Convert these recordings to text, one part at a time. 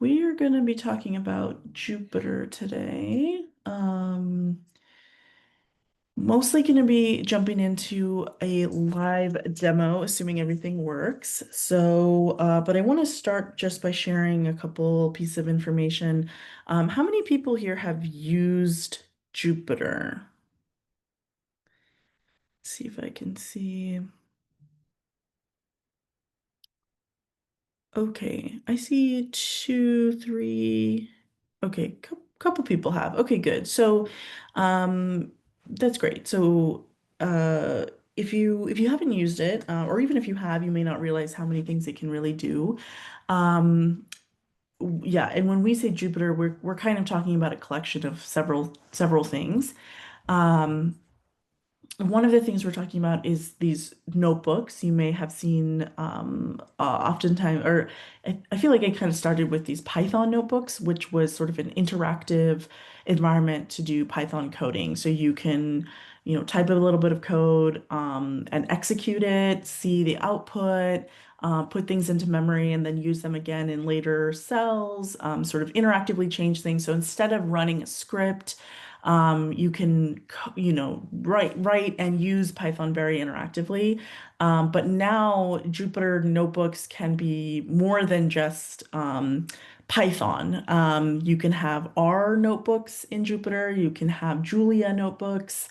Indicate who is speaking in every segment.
Speaker 1: We are going to be talking about Jupyter today. Mostly going to be jumping into a live demo, assuming everything works. But I want to start just by sharing a couple pieces of information. How many people here have used Jupyter? See if I can see. Okay, I see two, three. Okay, couple people have. Okay, good. Um, that's great. Uh, if you haven't used it, or even if you have, you may not realize how many things it can really do. Um, yeah, and when we say Jupyter, we're kind of talking about a collection of several things. Um, One of the things we're talking about is these notebooks. You may have seen oftentimes, or I feel like I kind of started with these Python notebooks, which was sort of an interactive environment to do Python coding. So you can, type a little bit of code and execute it, see the output, put things into memory, and then use them again in later cells, sort of interactively change things. So instead of running a script, you can, write and use Python very interactively. But now Jupyter notebooks can be more than just Python. You can have R notebooks in Jupyter. You can have Julia notebooks.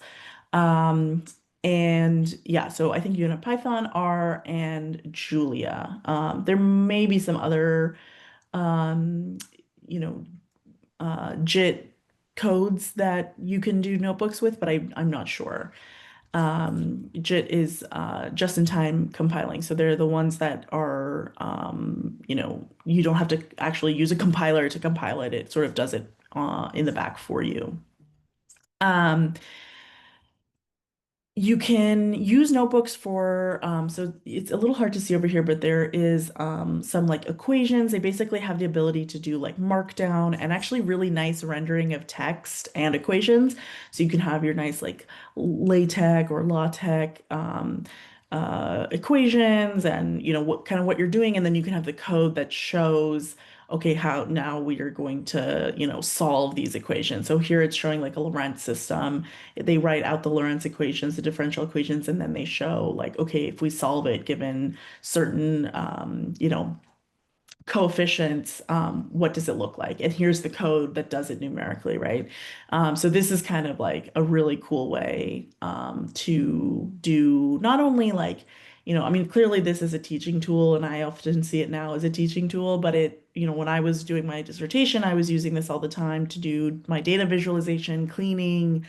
Speaker 1: Um, and yeah, so I think you can have Python, R, and Julia. There may be some other, um, you know, JIT codes that you can do notebooks with, but I'm not sure. JIT is just-in-time compiling, so they're the ones that are, you don't have to actually use a compiler to compile it. It sort of does it in the back for you. Um, You can use notebooks for, so it's a little hard to see over here, but there is some like equations. They basically have the ability to do like markdown and actually really nice rendering of text and equations. So you can have your nice like LaTeX or LaTeX equations and what you're doing, and then you can have the code that shows okay, how now we are going to, solve these equations. So here it's showing like a Lorentz system. They write out the Lorentz equations, the differential equations, and then they show like, okay, if we solve it given certain, coefficients, what does it look like? And here's the code that does it numerically, right? So this is kind of like a really cool way to do not only like, I mean, clearly this is a teaching tool, and I often see it now as a teaching tool, but when I was doing my dissertation, I was using this all the time to do my data visualization, cleaning,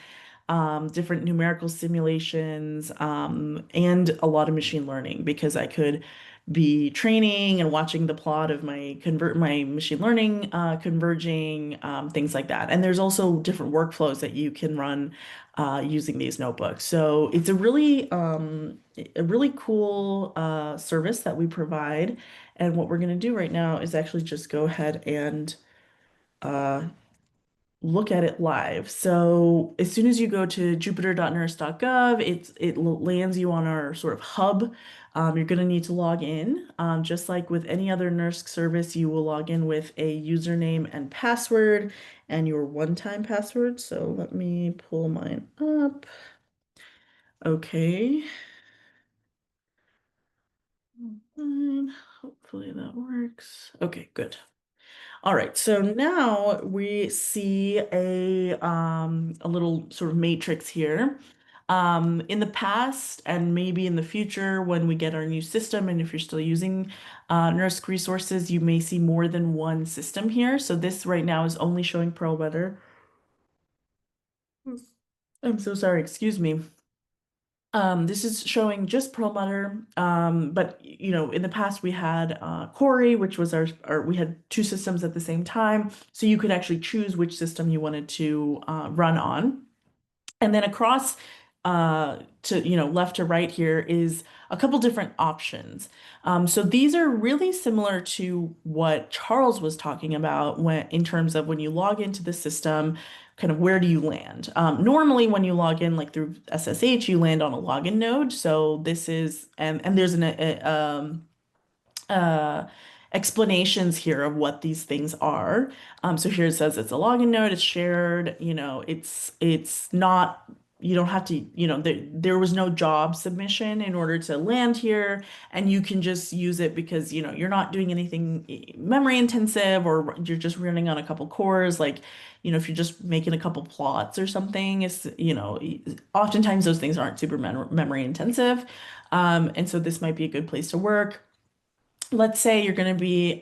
Speaker 1: different numerical simulations, and a lot of machine learning because I could be training and watching the plot of my machine learning converging, things like that. And there's also different workflows that you can run using these notebooks. So it's a really cool service that we provide. And what we're going to do right now is actually just go ahead and uh, look at it live. So as soon as you go to jupyter.ners.gov, it lands you on our sort of hub. You're going to need to log in. Just like with any other NERSC service, you will log in with a username and password and your one-time password. So let me pull mine up. Okay. Fine. Hopefully that works. Okay, good. All right, so now we see a little sort of matrix here. In the past and maybe in the future when we get our new system, and if you're still using NERSC resources, you may see more than one system here. So this right now is only showing Pearl Weather. I'm so sorry, excuse me. This is showing just Perlmutter, but in the past we had Cori, which was we had two systems at the same time, so you could actually choose which system you wanted to run on. And then across to left to right here is a couple different options. So these are really similar to what Charles was talking about when in terms of when you log into the system, kind of where do you land? Normally when you log in like through SSH, you land on a login node. So this is and there's uh, explanations here of what these things are. So here it says it's a login node, it's shared, it's not, you don't have to, there was no job submission in order to land here, and you can just use it because, you're not doing anything memory intensive, or you're just running on a couple cores, like, if you're just making a couple plots or something, oftentimes those things aren't super memory intensive. And so this might be a good place to work. Let's say you're going to be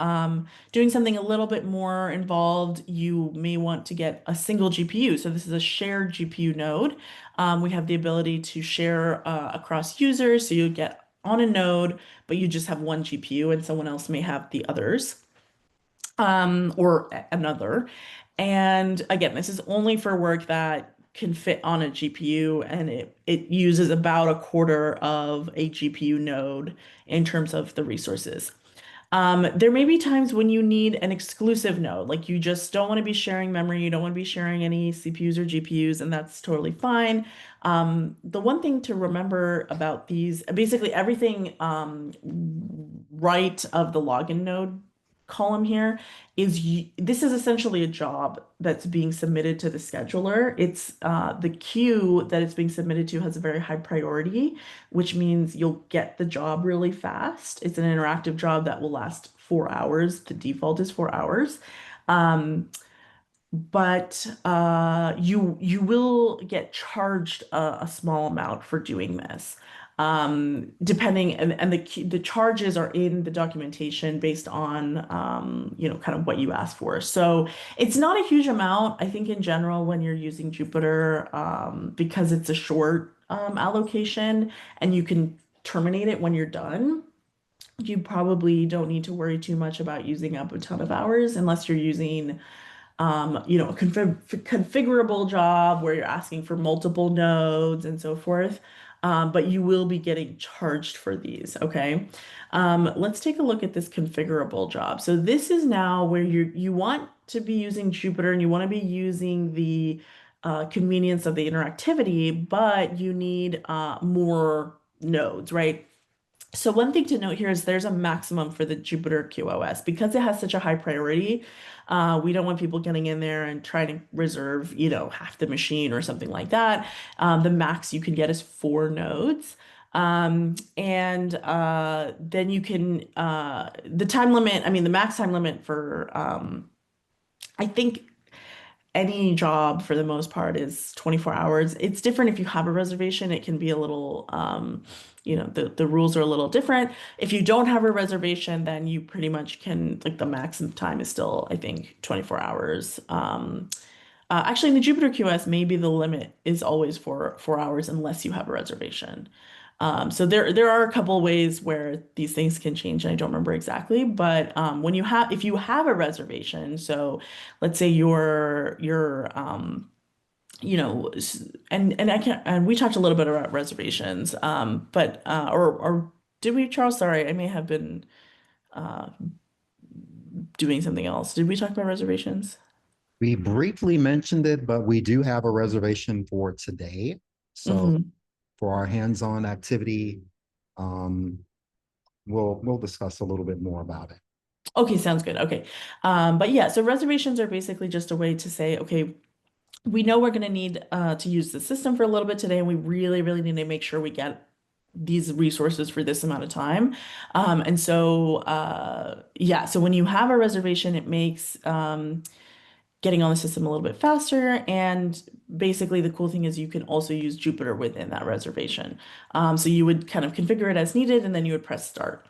Speaker 1: doing something a little bit more involved. You may want to get a single GPU. So this is a shared GPU node. We have the ability to share across users. So you get on a node, but you just have one GPU and someone else may have the others, or another. And again, this is only for work that can fit on a GPU, and it uses about a quarter of a GPU node in terms of the resources. There may be times when you need an exclusive node, like you just don't want to be sharing memory, you don't want to be sharing any CPUs or GPUs, and that's totally fine. The one thing to remember about these, basically everything right of the login node column here this is essentially a job that's being submitted to the scheduler. It's the queue that it's being submitted to has a very high priority, which means you'll get the job really fast. It's an interactive job that will last 4 hours. The default is 4 hours. Um, but you will get charged a small amount for doing this. Depending, and the charges are in the documentation based on kind of what you ask for. So it's not a huge amount, I think, in general when you're using Jupyter, because it's a short allocation and you can terminate it when you're done. You probably don't need to worry too much about using up a ton of hours unless you're using a configurable job where you're asking for multiple nodes and so forth. But you will be getting charged for these, okay? Let's take a look at this configurable job. So this is now where you want to be using Jupyter and you want to be using the convenience of the interactivity, but you need more nodes, right? So one thing to note here is there's a maximum for the Jupyter QoS because it has such a high priority. We don't want people getting in there and trying to reserve, half the machine or something like that. The max you can get is 4 nodes. And then you can, the time limit, I mean, the max time limit for, I think any job for the most part is 24 hours. It's different if you have a reservation. It can be a little, the rules are a little different. If you don't have a reservation, then you pretty much can, like the maximum time is still, I think, 24 hours. Actually, in the Jupyter QS, maybe the limit is always 4 hours unless you have a reservation. So there are a couple ways where these things can change, and I don't remember exactly. But if you have a reservation, so let's say and I can and we talked a little bit about reservations, but or did we, Charles? Sorry, I may have been uh, doing something else. Did we talk about reservations?
Speaker 2: We briefly mentioned it, but we do have a reservation for today. So
Speaker 1: Mhm.
Speaker 2: for our hands-on activity, um, we'll discuss a little bit more about it.
Speaker 1: Okay, sounds good. Okay. But yeah, so reservations are basically just a way to say, okay, we know we're going to need to use the system for a little bit today, and we really, really need to make sure we get these resources for this amount of time. And so, yeah, so when you have a reservation, it makes getting on the system a little bit faster. And basically, the cool thing is you can also use Jupyter within that reservation. So you would kind of configure it as needed, and then you would press start.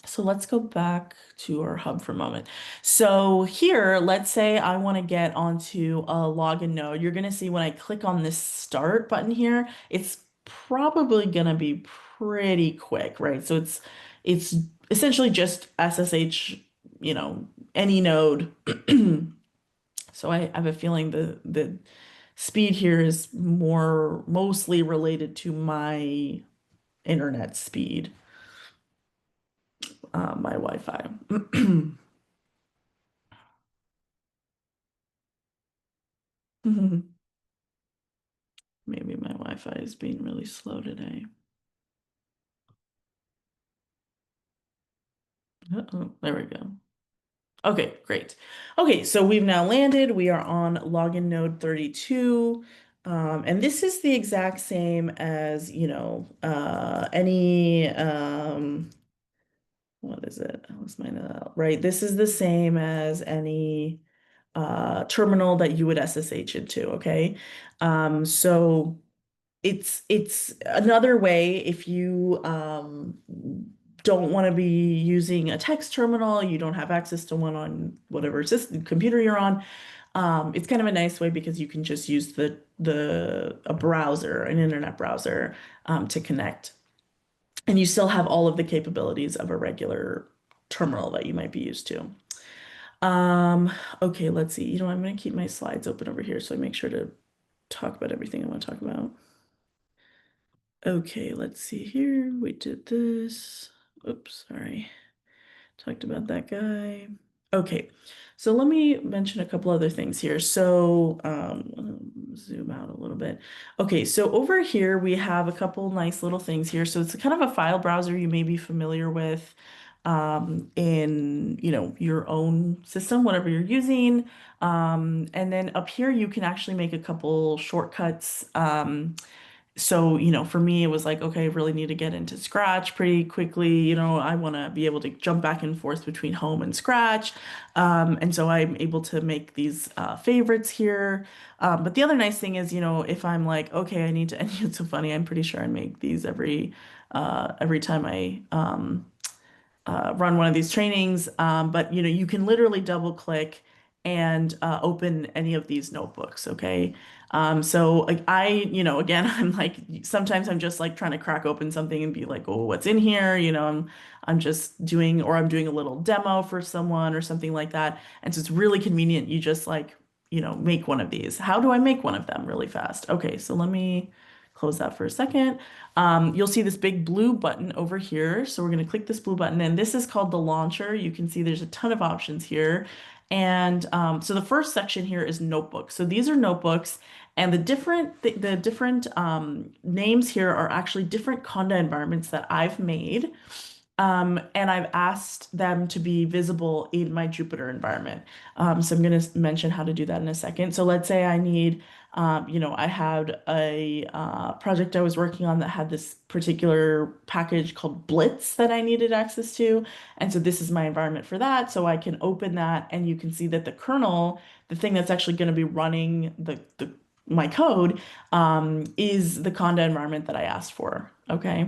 Speaker 1: So let's go back to our hub for a moment. So here, let's say I want to get onto a login node. You're going to see when I click on this start button here, it's probably going to be pretty quick, right? So it's essentially just SSH, any node. So I have a feeling the speed here is mostly related to my internet speed, my Wi-Fi. Maybe my Wi-Fi is being really slow today. Uh-oh, there we go. Okay, great. Okay, so we've now landed. We are on login node 32. And this is the exact same as, any, what is it? I was mine out. Right. This is the same as any terminal that you would SSH into. Okay. So it's another way if you don't want to be using a text terminal, you don't have access to one on whatever system, computer you're on. It's kind of a nice way because you can just use the a browser, an internet browser, to connect, and you still have all of the capabilities of a regular terminal that you might be used to. Um, okay, let's see. I'm going to keep my slides open over here so I make sure to talk about everything I want to talk about. Okay, let's see here. We did this. Oops, sorry. Talked about that guy. Okay, so let me mention a couple other things here. So, zoom out a little bit. Okay, so over here we have a couple nice little things here. So it's kind of a file browser you may be familiar with in, your own system, whatever you're using. And then up here you can actually make a couple shortcuts. So, for me, it was like, okay, I really need to get into Scratch pretty quickly. I want to be able to jump back and forth between home and Scratch. And so I'm able to make these favorites here. But the other nice thing is, if I'm like, okay, I need to, and it's so funny, I'm pretty sure I make these every time I run one of these trainings. But you can literally double click and open any of these notebooks. Okay. So like again, I'm like sometimes I'm just like trying to crack open something and be like, oh, what's in here? I'm just doing or I'm doing a little demo for someone or something like that. And so it's really convenient. You just like make one of these. How do I make one of them really fast? Okay, so let me close that for a second. You'll see this big blue button over here. So we're going to click this blue button, and this is called the launcher. You can see there's a ton of options here. And so the first section here is notebooks. So these are notebooks, and the different names here are actually different Conda environments that I've made. And I've asked them to be visible in my Jupyter environment. So I'm going to mention how to do that in a second. So let's say I need, I had a project I was working on that had this particular package called Blitz that I needed access to. And so this is my environment for that. So I can open that and you can see that the kernel, the thing that's actually going to be running my code, is the Conda environment that I asked for. Okay.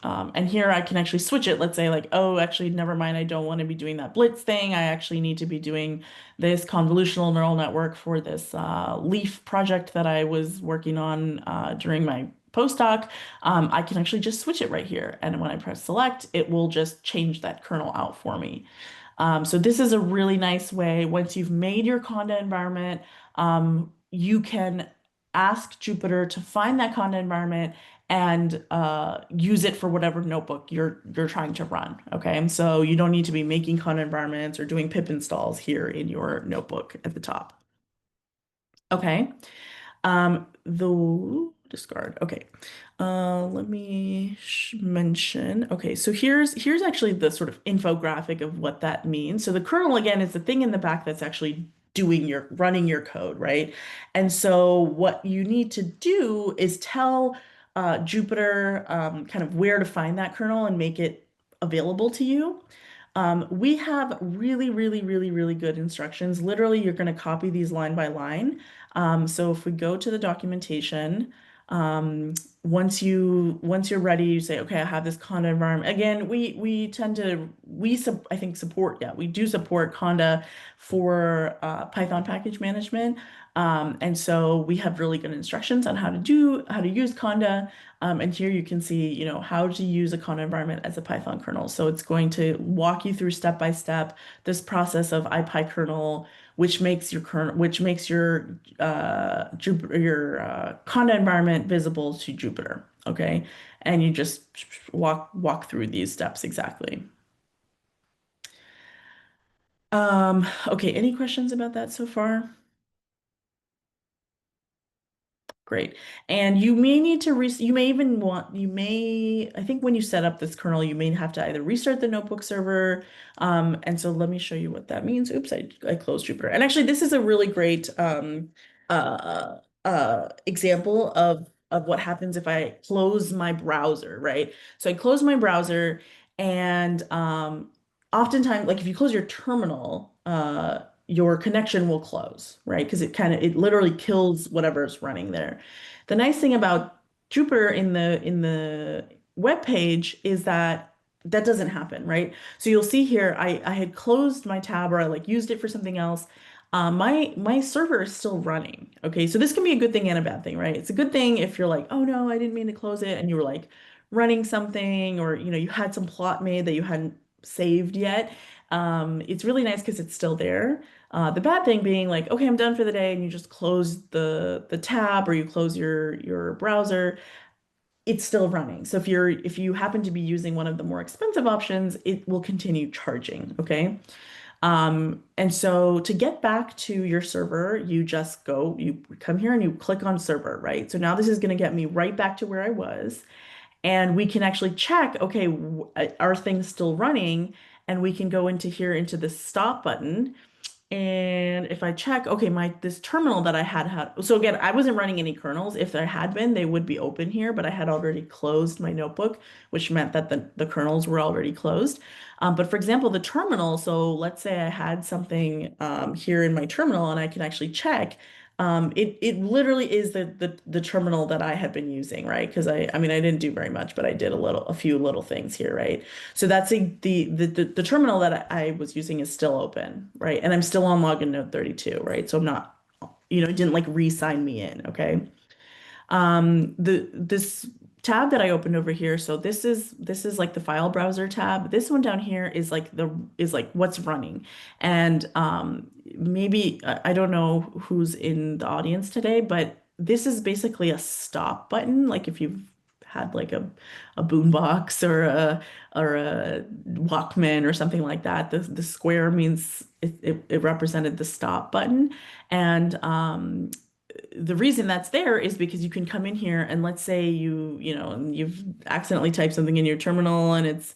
Speaker 1: And here I can actually switch it. Let's say like, oh, actually, never mind. I don't want to be doing that Blitz thing. I actually need to be doing this convolutional neural network for this Leaf project that I was working on during my postdoc. I can actually just switch it right here. And when I press select, it will just change that kernel out for me. So this is a really nice way. Once you've made your Conda environment, you can ask Jupyter to find that Conda environment and use it for whatever notebook you're trying to run. Okay, and so you don't need to be making Conda environments or doing pip installs here in your notebook at the top. Okay. The discard. Okay. Let me mention. Okay, so here's actually the sort of infographic of what that means. So the kernel again is the thing in the back that's actually running your code, right? And so what you need to do is tell Jupyter kind of where to find that kernel and make it available to you. We have really, really, really, really good instructions. Literally, you're going to copy these line by line. So if we go to the documentation, once you're ready, you say, okay, I have this Conda environment. Again, we tend to I think support, yeah, we do support Conda for Python package management. And so we have really good instructions on how to use Conda. And here you can see, how to use a Conda environment as a Python kernel. So it's going to walk you through step by step this process of IPyKernel, which makes your Conda environment visible to Jupyter. Okay, and you just walk through these steps exactly. Okay, any questions about that so far? Great. And you may need to you may even want, I think when you set up this kernel, you may have to either restart the notebook server. And so let me show you what that means. Oops, I closed Jupyter. And actually, this is a really great example of what happens if I close my browser, right? So I close my browser and oftentimes, like if you close your terminal, your connection will close, right? Because it literally kills whatever's running there. The nice thing about Jupyter in the web page is that that doesn't happen, right? So you'll see here, I had closed my tab or I like used it for something else. My server is still running. Okay, so this can be a good thing and a bad thing, right? It's a good thing if you're like, oh no, I didn't mean to close it, and you were like running something, or you had some plot made that you hadn't saved yet. It's really nice because it's still there. The bad thing being like, okay, I'm done for the day, and you just close the tab or you close your browser, it's still running. So if you happen to be using one of the more expensive options, it will continue charging. Okay. And so to get back to your server, you come here and you click on server, right? So now this is going to get me right back to where I was. And we can actually check, okay, are things still running? And we can go into here into the stop button. And if I check, okay, this terminal that I had, so again, I wasn't running any kernels. If there had been, they would be open here, but I had already closed my notebook, which meant that the kernels were already closed. But for example, the terminal, so let's say I had something here in my terminal and I can actually check. It literally is the terminal that I had been using, right? Because I mean I didn't do very much, but I did a few little things here, right? So that's the terminal that I was using is still open, right? And I'm still on login node 32, right? So I'm not, it didn't like re-sign me in, okay? This tab that I opened over here, so this is like the file browser tab. This one down here is like what's running. And maybe I don't know who's in the audience today, but this is basically a stop button. Like if you've had like a boombox or a Walkman or something like that. The square means it represented the stop button. And the reason that's there is because you can come in here and let's say and you've accidentally typed something in your terminal and it's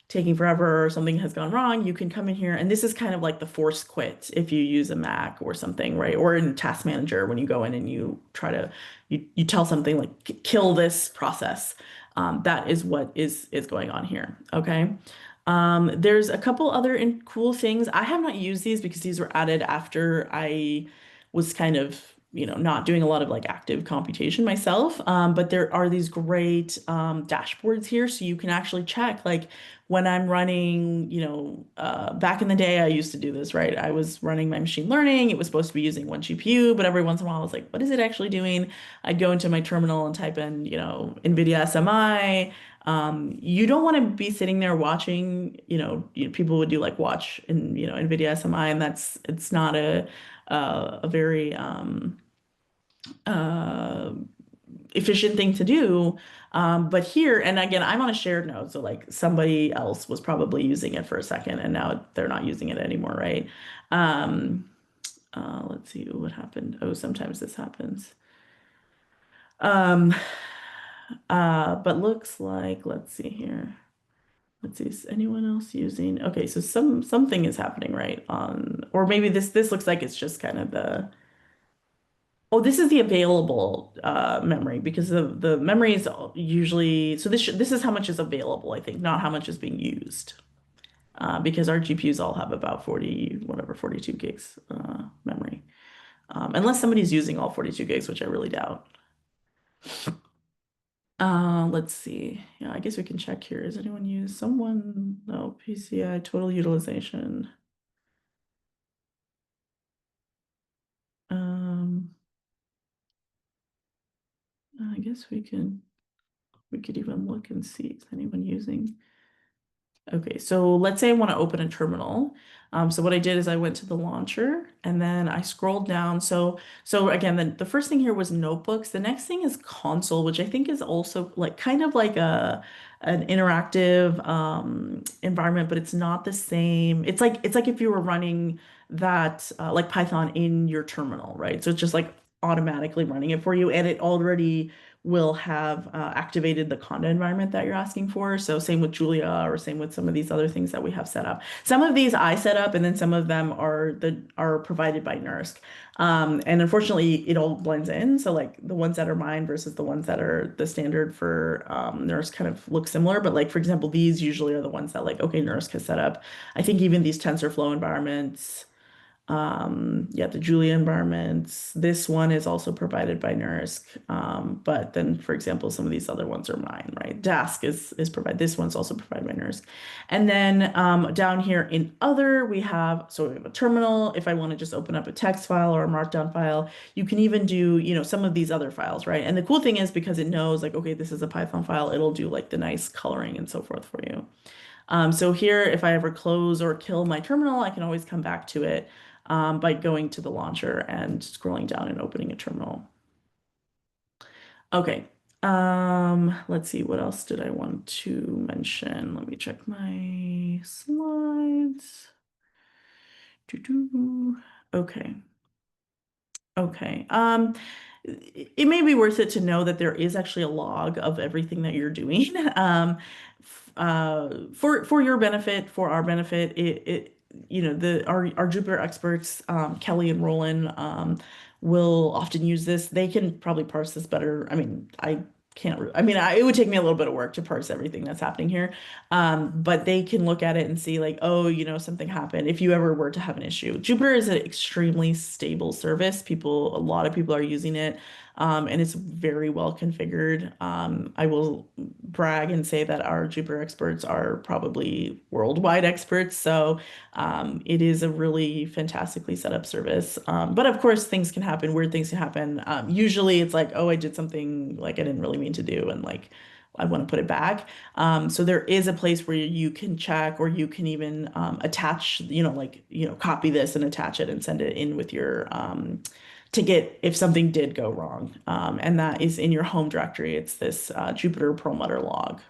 Speaker 1: taking forever or something has gone wrong, you can come in here and this is kind of like the force quit if you use a Mac or something, right? Or in Task Manager when you go in and you try to you tell something like kill this process. That is what is going on here. Okay. There's a couple other cool things. I have not used these because these were added after I was kind of, not doing a lot of like active computation myself. But there are these great dashboards here. So you can actually check like when I'm running, back in the day, I used to do this, right? I was running my machine learning. It was supposed to be using one GPU, but every once in a while I was like, what is it actually doing? I'd go into my terminal and type in, NVIDIA SMI. You don't want to be sitting there watching, people would do like watch in, NVIDIA SMI, and it's not a very uh, efficient thing to do. But here, and again, I'm on a shared node, so like somebody else was probably using it for a second, and now they're not using it anymore, right? Um, let's see what happened. Oh, sometimes this happens. Um, but looks like, let's see here. Let's see, is anyone else using? Okay, so something is happening, right? Or maybe this looks like it's just kind of the. Oh, this is the available memory because the memory is usually so this is how much is available, I think, not how much is being used. Because our GPUs all have about 40, whatever, 42 gigs memory. Unless somebody's using all 42 gigs, which I really doubt. Let's see. Yeah, I guess we can check here. Is anyone use someone? No, PCI total utilization. Um, I guess we could even look and see is anyone using. Okay, so let's say I want to open a terminal. So what I did is I went to the launcher and then I scrolled down. So again, the first thing here was notebooks. The next thing is console, which I think is also like kind of like an interactive environment, but it's not the same. It's like if you were running that like Python in your terminal, right? So it's just like automatically running it for you, and it already will have activated the Conda environment that you're asking for. So same with Julia, or same with some of these other things that we have set up. Some of these I set up, and then some of them are provided by NERSC. And unfortunately, it all blends in. So like the ones that are mine versus the ones that are the standard for NERSC kind of look similar. But like for example, these usually are the ones that like okay, NERSC has set up. I think even these TensorFlow environments. Yeah, the Julia environments. This one is also provided by NERSC. But then, for example, some of these other ones are mine, right? Dask is provided. This one's also provided by NERSC. And then down here in other, we have so we have a terminal. If I want to just open up a text file or a markdown file, you can even do, some of these other files, right? And the cool thing is because it knows like, okay, this is a Python file, it'll do like the nice coloring and so forth for you. So here, if I ever close or kill my terminal, I can always come back to it by going to the launcher and scrolling down and opening a terminal. Okay. Let's see, what else did I want to mention? Let me check my slides. Doo-doo. Okay. Okay. It may be worth it to know that there is actually a log of everything that you're doing. For your benefit, for our benefit, our Jupyter experts, Kelly and Roland, will often use this. They can probably parse this better. I mean, I can't. It would take me a little bit of work to parse everything that's happening here. But they can look at it and see like, oh, something happened if you ever were to have an issue. Jupyter is an extremely stable service. A lot of people are using it, and it's very well configured. I will brag and say that our Jupyter experts are probably worldwide experts. So it is a really fantastically set up service. But of course, things can happen, weird things can happen. Usually it's like, oh, I did something like I didn't really mean to do, and like I want to put it back. So there is a place where you can check, or you can even attach, copy this and attach it and send it in with your ticket if something did go wrong. And that is in your home directory. It's this Jupyter Perlmutter log.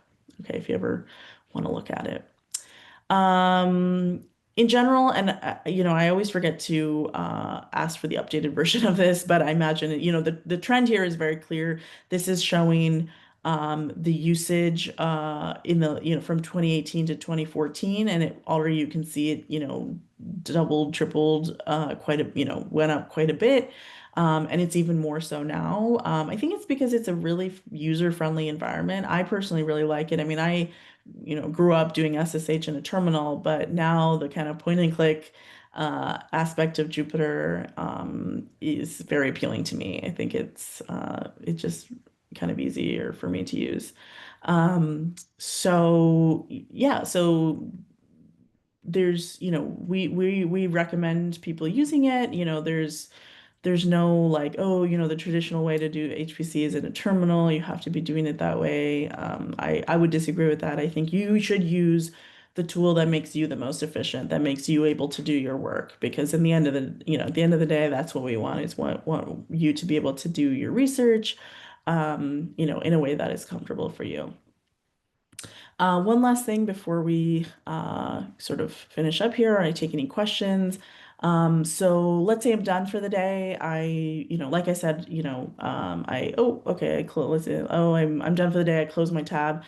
Speaker 1: Okay, if you ever want to look at it. In general, and I always forget to ask for the updated version of this, but I imagine, the trend here is very clear. This is showing the usage in the, from 2018 to 2014, and it already you can see it, doubled, tripled, went up quite a bit. And it's even more so now. I think it's because it's a really user-friendly environment. I personally really like it. I mean, I grew up doing SSH in a terminal, but now the kind of point and click aspect of Jupyter is very appealing to me. I think it's just kind of easier for me to use. So yeah, so there's, we recommend people using it. There's no like, oh, the traditional way to do HPC is in a terminal. You have to be doing it that way. I would disagree with that. I think you should use the tool that makes you the most efficient, that makes you able to do your work. Because in the end of at the end of the day, that's what we want is want you to be able to do your research, in a way that is comfortable for you. One last thing before we sort of finish up here, I take any questions. So let's say I'm done for the day. Like I said, okay, I close it. Oh, I'm done for the day. I close my tab.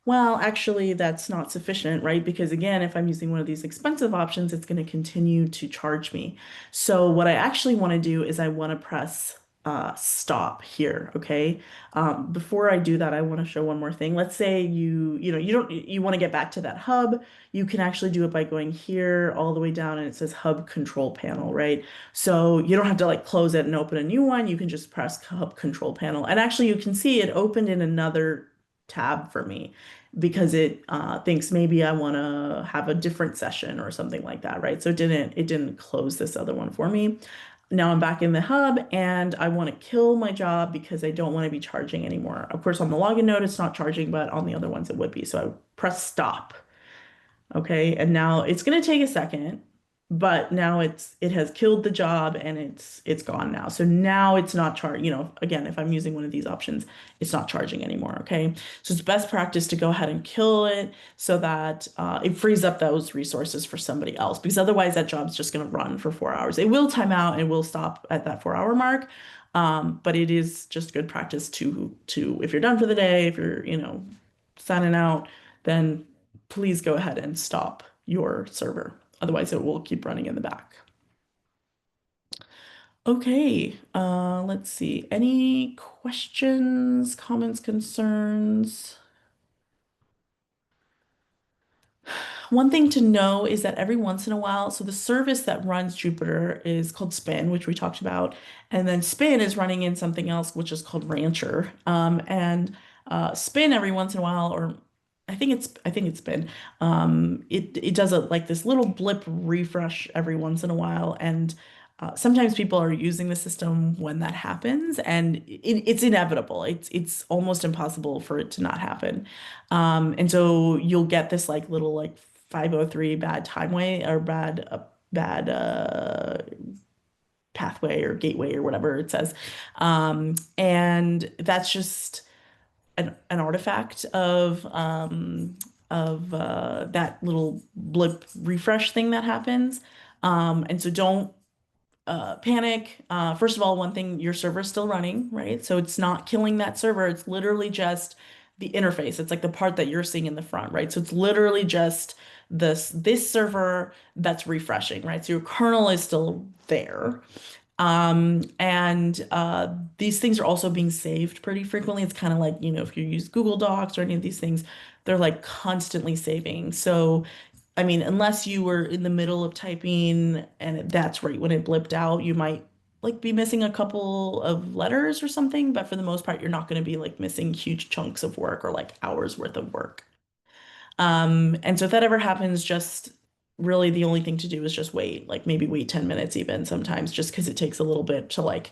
Speaker 1: Well, actually, that's not sufficient, right? Because again, if I'm using one of these expensive options, it's going to continue to charge me. So what I actually want to do is I want to press stop here, okay? Before I do that, I want to show one more thing. Let's say you want to get back to that hub. You can actually do it by going here all the way down, and it says hub control panel, right? So you don't have to like close it and open a new one. You can just press hub control panel. And actually you can see it opened in another tab for me because it thinks maybe I want to have a different session or something like that, right? So it didn't close this other one for me. Now I'm back in the hub and I want to kill my job because I don't want to be charging anymore. Of course, on the login node, it's not charging, but on the other ones, it would be. So I press stop. Okay. And now it's going to take a second. but now it has killed the job and it's gone now. So now it's not again, if I'm using one of these options, it's not charging anymore. Okay. So it's best practice to go ahead and kill it so that it frees up those resources for somebody else, because otherwise that job's just going to run for 4 hours. It will time out and will stop at that 4 hour mark. But it is just good practice to if you're done for the day, if you're, signing out, then please go ahead and stop your server. Otherwise, it will keep running in the back. Okay, let's see. Any questions, comments, concerns? One thing to know is that every once in a while, so the service that runs Jupyter is called Spin, which we talked about, and then Spin is running in something else, which is called Rancher. And Spin every once in a while, or I think it's Spin. It does a like this little blip refresh every once in a while, and sometimes people are using the system when that happens, and it's inevitable. It's almost impossible for it to not happen. And so you'll get this like little like 503 bad timeway or bad pathway or gateway or whatever it says. And that's just an artifact of that little blip refresh thing that happens. And so don't panic. First of all, one thing, your server is still running, right? So it's not killing that server. It's literally just the interface. It's like the part that you're seeing in the front, right? So it's literally just this server that's refreshing, right? So your kernel is still there. And these things are also being saved pretty frequently. It's kind of like, if you use Google Docs or any of these things, they're like constantly saving. So I mean, unless you were in the middle of typing and that's right when it blipped out, you might like be missing a couple of letters or something, but for the most part, you're not going to be like missing huge chunks of work or like hours worth of work. And so if that ever happens, just really the only thing to do is just wait, like maybe wait 10 minutes even sometimes, just because it takes a little bit to like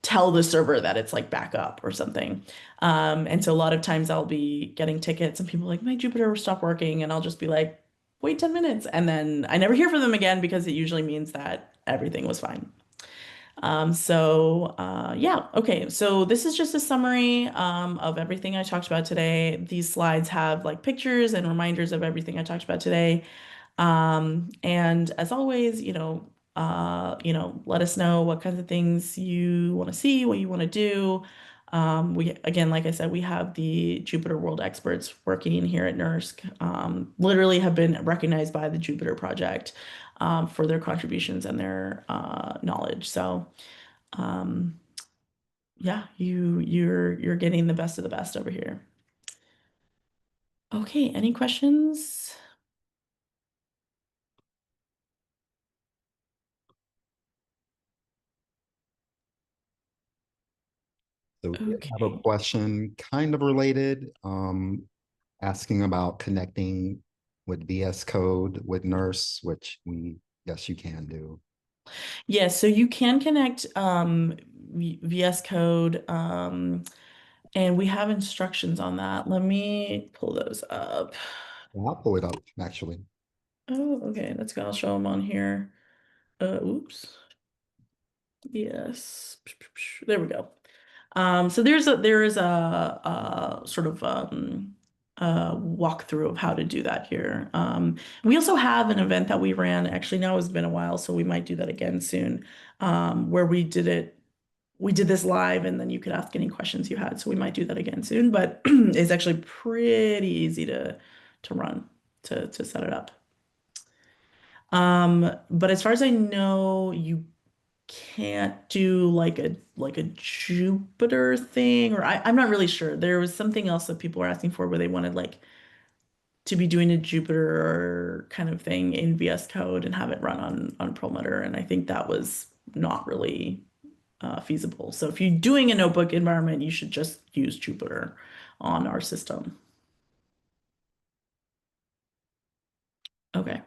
Speaker 1: tell the server that it's like back up or something. And so a lot of times I'll be getting tickets and people are like, my Jupyter stopped working. And I'll just be like, wait 10 minutes. And then I never hear from them again because it usually means that everything was fine. Yeah, okay. So this is just a summary of everything I talked about today. These slides have like pictures and reminders of everything I talked about today. And as always, let us know what kinds of things you want to see, what you want to do. We again, like I said, we have the Jupyter World experts working here at NERSC, literally have been recognized by the Jupyter Project for their contributions and their knowledge. So um, yeah, you're getting the best of the best over here. Okay, any questions?
Speaker 2: So we did have a
Speaker 1: Okay.
Speaker 2: question kind of related, asking about connecting with VS Code with Nurse, which we guess you can do.
Speaker 1: Yes, so you can connect VS Code, and we have instructions on that. Let me pull those up.
Speaker 2: Well, I'll pull it up actually.
Speaker 1: Oh, okay, let's go. I'll show them on here. Oops. Yes. There we go. So there is a sort of walkthrough of how to do that here. We also have an event that we ran. Actually, now it's been a while, so we might do that again soon, where we did it. We did this live, and then you could ask any questions you had. So we might do that again soon. But it's actually pretty easy to run to set it up. But as far as I know, you can't do like a Jupyter thing, or I'm not really sure. There was something else that people were asking for where they wanted like to be doing a Jupyter kind of thing in VS Code and have it run on Perlmutter, and I think that was not really feasible. So if you're doing a notebook environment, you should just use Jupyter on our system. Okay.